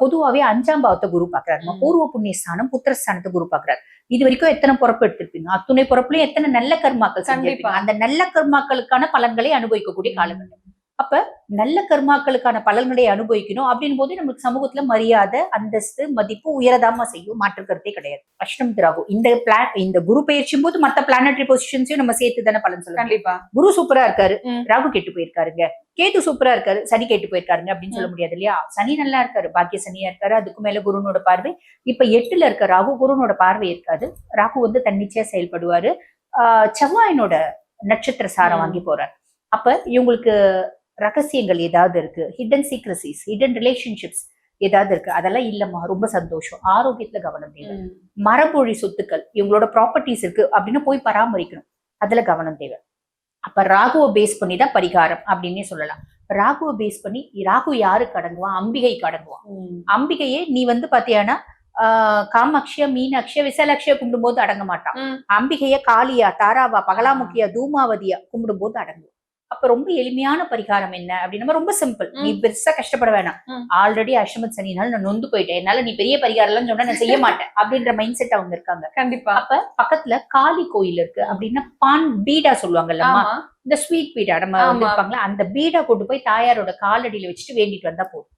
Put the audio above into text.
பொதுவாவே 5ஆம் பாவத்தை குரு பாக்குறாரு. பூர்வ புண்ணியஸ்தானம் புத்திரஸ்தானத்தை குரு பாக்குறாரு. இது வரைக்கும் எத்தனை பொறுப்பு எடுத்திருப்பீங்க, அத்துணை பொறுப்புலயும் எத்தனை நல்ல கர்மாக்கள் செஞ்சிருப்பீங்க. அந்த நல்ல கர்மாக்களுக்கான பலன்களை அனுபவிக்கக்கூடிய காலகட்டம். அப்ப நல்ல கர்மாக்களுக்கான பலன்களை அனுபவிக்கணும் அப்படின் போது நமக்கு சமூகத்துல மரியாதை, அந்தஸ்து, மதிப்பு உயரதாமா செய்யும். மாற்று கருத்தே கிடையாது. அஷ்டம் ராகு இந்த குரு பயிற்சியும் போது மத்த பிளானட்டரி பொசிஷன்ஸையும் நம்ம சேர்த்து தானே பலன் சொல்லலாம். கண்டிப்பா. குரு சூப்பரா இருக்காரு, ராகு கெட்டு போயிருக்காருங்க, கேது சூப்பரா இருக்காரு, சனி கெட்டு போயிருக்காருங்க அப்படின்னு சொல்ல முடியாது இல்லையா. சனி நல்லா இருக்காரு, பாக்கிய சனியா இருக்காரு, அதுக்கு மேல குருனோட பார்வை. இப்ப 8ல இருக்க ராகு குருனோட பார்வை இருக்காது. ராகு தன்னிச்சையா செயல்படுவாரு. செவ்வாயினோட நட்சத்திர சாரம் வாங்கி போறாரு. அப்ப இவங்களுக்கு ரகசியங்கள் ஏதாவது இருக்கு, ஹிடன் சீக்ரசிஸ், ஹிடன் ரிலேஷன்ஷிப்ஸ் ஏதாவது இருக்கு, அதெல்லாம் இல்லம்மா, ரொம்ப சந்தோஷம். ஆரோக்கியத்துல கவனம் தேவை. மரபொழி சொத்துக்கள் இவங்களோட ப்ராப்பர்ட்டிஸ் இருக்கு அப்படின்னு போய் பராமரிக்கணும், அதுல கவனம் தேவை. அப்ப ராகுவை பேஸ் பண்ணி தான் பரிகாரம் அப்படின்னே சொல்லலாம். ராகுவை பேஸ் பண்ணி ராகு யாருக்கு அடங்குவான், அம்பிகைக்கு அடங்குவான். அம்பிகையே நீ பாத்தியானா காமாட்சியா, மீனாட்சியா, விசாலாட்சியா கும்பிடும் போது அடங்க மாட்டான். அம்பிகைய காளியா, தாராவா, பகலாமுக்கியா, தூமாவதியா கும்பிடும் போது அடங்குவோம். அப்ப ரொம்ப எளிமையான பரிகாரம் என்ன அப்படின்னா, ரொம்ப சிம்பிள். நீ பெருசா கஷ்டப்பட வேணாம். ஆல்ரெடி அஷ்டமத் சனினால நான் நொந்து போயிட்டேன், என்னால நீ பெரிய பரிகாரம் எல்லாம் சொன்னா நான் செய்ய மாட்டேன் அப்படின்ற மைண்ட் செட் அவங்க இருக்காங்க. கண்டிப்பா. அப்ப பக்கத்துல காளி கோயில் இருக்கு அப்படின்னா, பான் பீடா சொல்லுவாங்கல்லம்மா, இந்த ஸ்வீட் பீடா நம்ம இருப்பாங்களா, அந்த பீடா கொண்டு போய் தாயாரோட காலடியில வச்சுட்டு வேண்டிட்டு வந்தா போதும்.